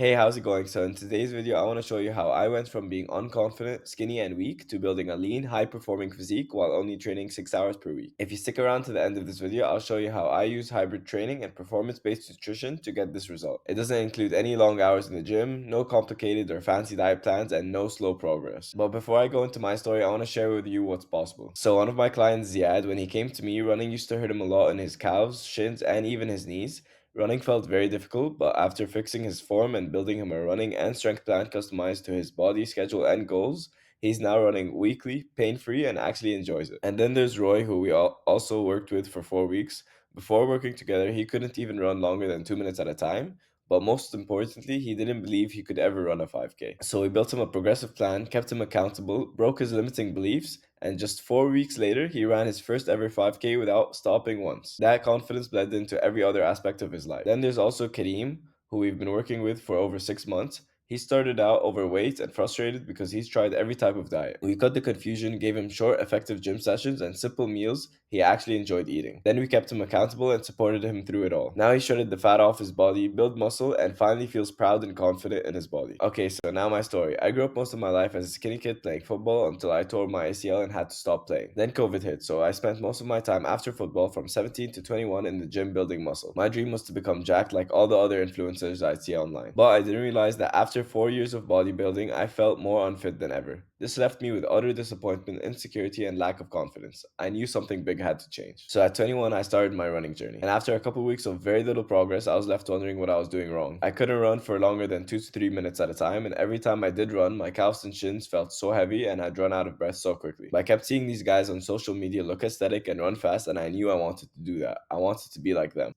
Hey, how's it going? So in today's video, I want to show you how I went from being unconfident, skinny, and weak to building a lean, high-performing physique while only training 6 hours per week. If you stick around to the end of this video, I'll show you how I use hybrid training and performance-based nutrition to get this result. It doesn't include any long hours in the gym, no complicated or fancy diet plans, and no slow progress. But before I go into my story, I want to share with you what's possible. So one of my clients, Ziad, when he came to me, running used to hurt him a lot in his calves, shins, and even his knees. Running felt very difficult, but after fixing his form and building him a running and strength plan customized to his body, schedule, and goals, he's now running weekly, pain free, and actually enjoys it. And then there's Roy, who we also worked with for 4 weeks. Before working together, he couldn't even run longer than 2 minutes at a time. But most importantly, he didn't believe he could ever run a 5K. So we built him a progressive plan, kept him accountable, broke his limiting beliefs, and just 4 weeks later, he ran his first ever 5K without stopping once. That confidence bled into every other aspect of his life. Then there's also Kareem, who we've been working with for over 6 months. He started out overweight and frustrated because he's tried every type of diet. We cut the confusion, gave him short, effective gym sessions and simple meals he actually enjoyed eating. Then we kept him accountable and supported him through it all. Now he shredded the fat off his body, built muscle, and finally feels proud and confident in his body. Okay, so now my story. I grew up most of my life as a skinny kid playing football until I tore my ACL and had to stop playing. Then COVID hit, so I spent most of my time after football from 17 to 21 in the gym building muscle. My dream was to become jacked like all the other influencers I'd see online. But I didn't realize that after 4 years of bodybuilding, I felt more unfit than ever. This left me with utter disappointment, insecurity, and lack of confidence. I knew something big had to change. So at 21, I started my running journey. And after a couple weeks of very little progress, I was left wondering what I was doing wrong. I couldn't run for longer than 2 to 3 minutes at a time, and every time I did run, my calves and shins felt so heavy and I'd run out of breath so quickly. But I kept seeing these guys on social media look aesthetic and run fast, and I knew I wanted to do that. I wanted to be like them.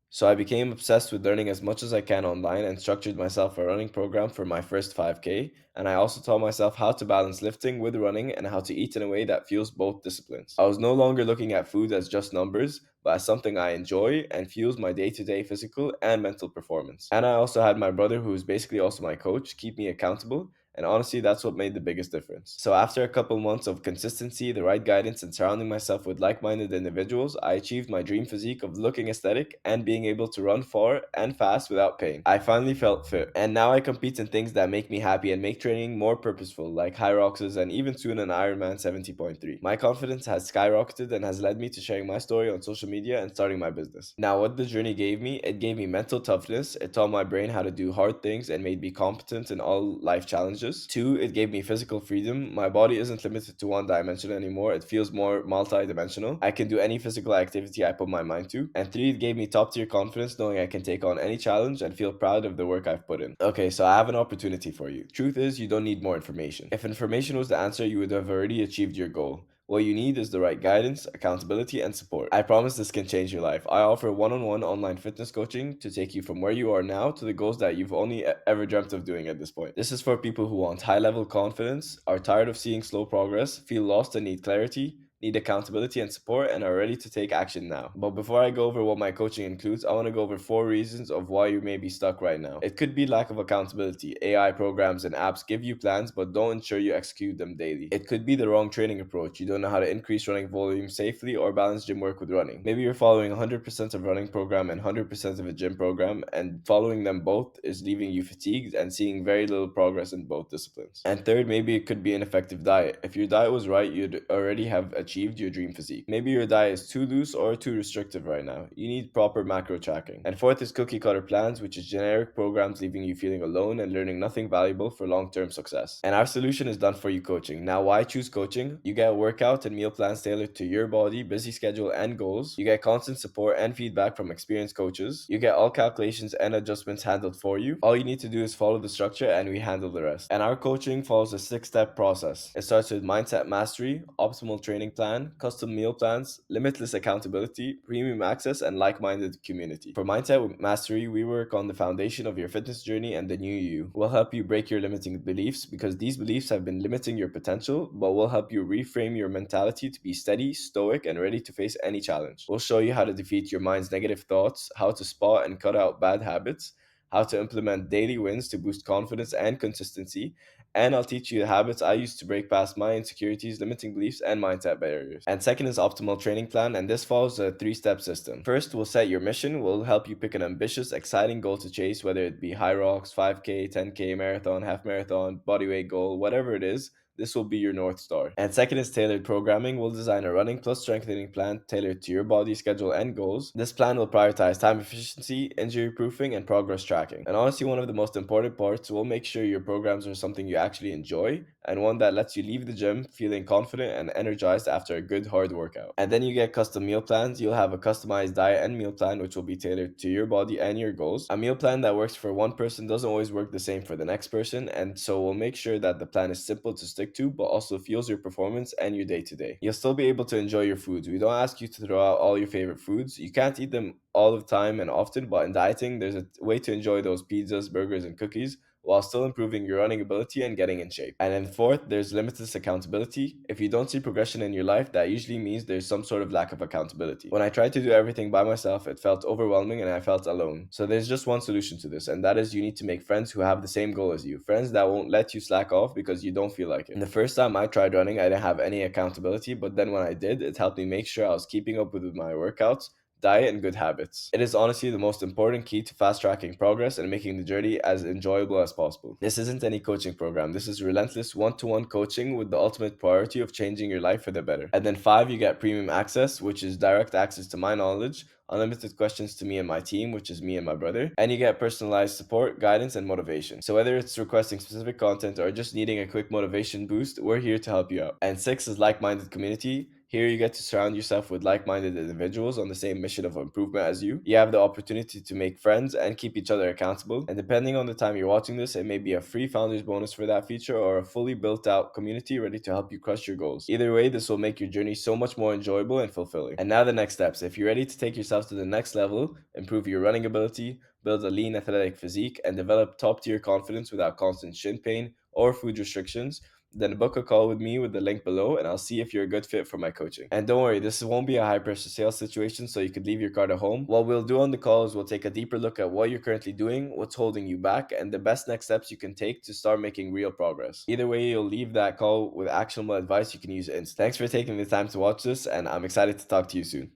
So I became obsessed with learning as much as I can online and structured myself a running program for my first 5K. And I also taught myself how to balance lifting with running and how to eat in a way that fuels both disciplines. I was no longer looking at food as just numbers, but as something I enjoy and fuels my day to day physical and mental performance. And I also had my brother, who is basically also my coach, keep me accountable. And honestly, that's what made the biggest difference. So, after a couple months of consistency, the right guidance, and surrounding myself with like minded individuals, I achieved my dream physique of looking aesthetic and being able to run far and fast without pain. I finally felt fit. And now I compete in things that make me happy and make training more purposeful, like high roxes and even soon an Ironman 70.3. My confidence has skyrocketed and has led me to sharing my story on social media and starting my business. Now, what the journey gave me, it gave me mental toughness, it taught my brain how to do hard things and made me competent in all life challenges. Two, it gave me physical freedom. My body isn't limited to one dimension anymore. It feels more multi-dimensional. I can do any physical activity I put my mind to. And three, it gave me top tier confidence knowing I can take on any challenge and feel proud of the work I've put in. Okay, so I have an opportunity for you. Truth is, you don't need more information. If information was the answer, you would have already achieved your goal. What you need is the right guidance, accountability, and support. I promise this can change your life. I offer one on one online fitness coaching to take you from where you are now to the goals that you've only ever dreamt of doing at this point. This is for people who want high level confidence, are tired of seeing slow progress, feel lost and need clarity, need accountability and support, and are ready to take action now. But before I go over what my coaching includes, I want to go over 4 reasons of why you may be stuck right now. It could be lack of accountability. AI programs and apps give you plans but don't ensure you execute them daily. It could be the wrong training approach. You don't know how to increase running volume safely or balance gym work with running. Maybe you're following 100% of running program and 100% of a gym program, and following them both is leaving you fatigued and seeing very little progress in both disciplines. And third, maybe it could be an effective diet. If your diet was right, you'd already have achieved your dream physique. Maybe your diet is too loose or too restrictive right now. You need proper macro tracking. And fourth is cookie cutter plans, which is generic programs leaving you feeling alone and learning nothing valuable for long term success. And our solution is done for you coaching. Now, why choose coaching? You get workout and meal plans tailored to your body, busy schedule, and goals. You get constant support and feedback from experienced coaches. You get all calculations and adjustments handled for you. All you need to do is follow the structure and we handle the rest. And our coaching follows a 6 step process. It starts with mindset mastery, optimal training plan, custom meal plans, limitless accountability, premium access, and like minded community. For mindset mastery, we work on the foundation of your fitness journey and the new you. We'll help you break your limiting beliefs because these beliefs have been limiting your potential, but we'll help you reframe your mentality to be steady, stoic, and ready to face any challenge. We'll show you how to defeat your mind's negative thoughts, how to spot and cut out bad habits, how to implement daily wins to boost confidence and consistency, and I'll teach you the habits I use to break past my insecurities, limiting beliefs, and mindset barriers. And second is optimal training plan, and this follows a three-step system. First, we'll set your mission. We'll help you pick an ambitious, exciting goal to chase, whether it be high rocks, 5K, 10K, marathon, half marathon, bodyweight goal, whatever it is. This will be your North Star. And second is tailored programming. We'll design a running plus strengthening plan tailored to your body schedule and goals. This plan will prioritize time efficiency, injury proofing, and progress tracking. And honestly, one of the most important parts, we'll make sure your programs are something you actually enjoy and one that lets you leave the gym feeling confident and energized after a good hard workout. And then you get custom meal plans. You'll have a customized diet and meal plan which will be tailored to your body and your goals. A meal plan that works for one person doesn't always work the same for the next person, and so we'll make sure that the plan is simple to stick to but also fuels your performance and your day to day. You'll still be able to enjoy your foods. We don't ask you to throw out all your favorite foods. You can't eat them all the time and often, but in dieting, there's a way to enjoy those pizzas, burgers, and cookies while still improving your running ability and getting in shape. And then fourth, there's limitless accountability. If you don't see progression in your life, that usually means there's some sort of lack of accountability. When I tried to do everything by myself, it felt overwhelming and I felt alone. So there's just one solution to this, and that is you need to make friends who have the same goal as you. Friends that won't let you slack off because you don't feel like it. And the first time I tried running, I didn't have any accountability, but then when I did, it helped me make sure I was keeping up with my workouts, diet, and good habits. It is honestly the most important key to fast tracking progress and making the journey as enjoyable as possible. This isn't any coaching program. This is relentless one-to-one coaching with the ultimate priority of changing your life for the better. And then five, you get premium access, which is direct access to my knowledge, unlimited questions to me and my team, which is me and my brother, and you get personalized support, guidance, and motivation. So whether it's requesting specific content or just needing a quick motivation boost, we're here to help you out. And six is like-minded community. Here you get to surround yourself with like-minded individuals on the same mission of improvement as you. You have the opportunity to make friends and keep each other accountable. And depending on the time you're watching this, it may be a free founders bonus for that feature or a fully built out community ready to help you crush your goals. Either way, this will make your journey so much more enjoyable and fulfilling. And now the next steps. If you're ready to take yourself to the next level, improve your running ability, build a lean athletic physique, and develop top-tier confidence without constant shin pain or food restrictions, then book a call with me with the link below and I'll see if you're a good fit for my coaching. And don't worry, this won't be a high pressure sales situation, so you could leave your card at home. What we'll do on the call is we'll take a deeper look at what you're currently doing, what's holding you back, and the best next steps you can take to start making real progress. Either way, you'll leave that call with actionable advice you can use instantly. Thanks for taking the time to watch this, and I'm excited to talk to you soon.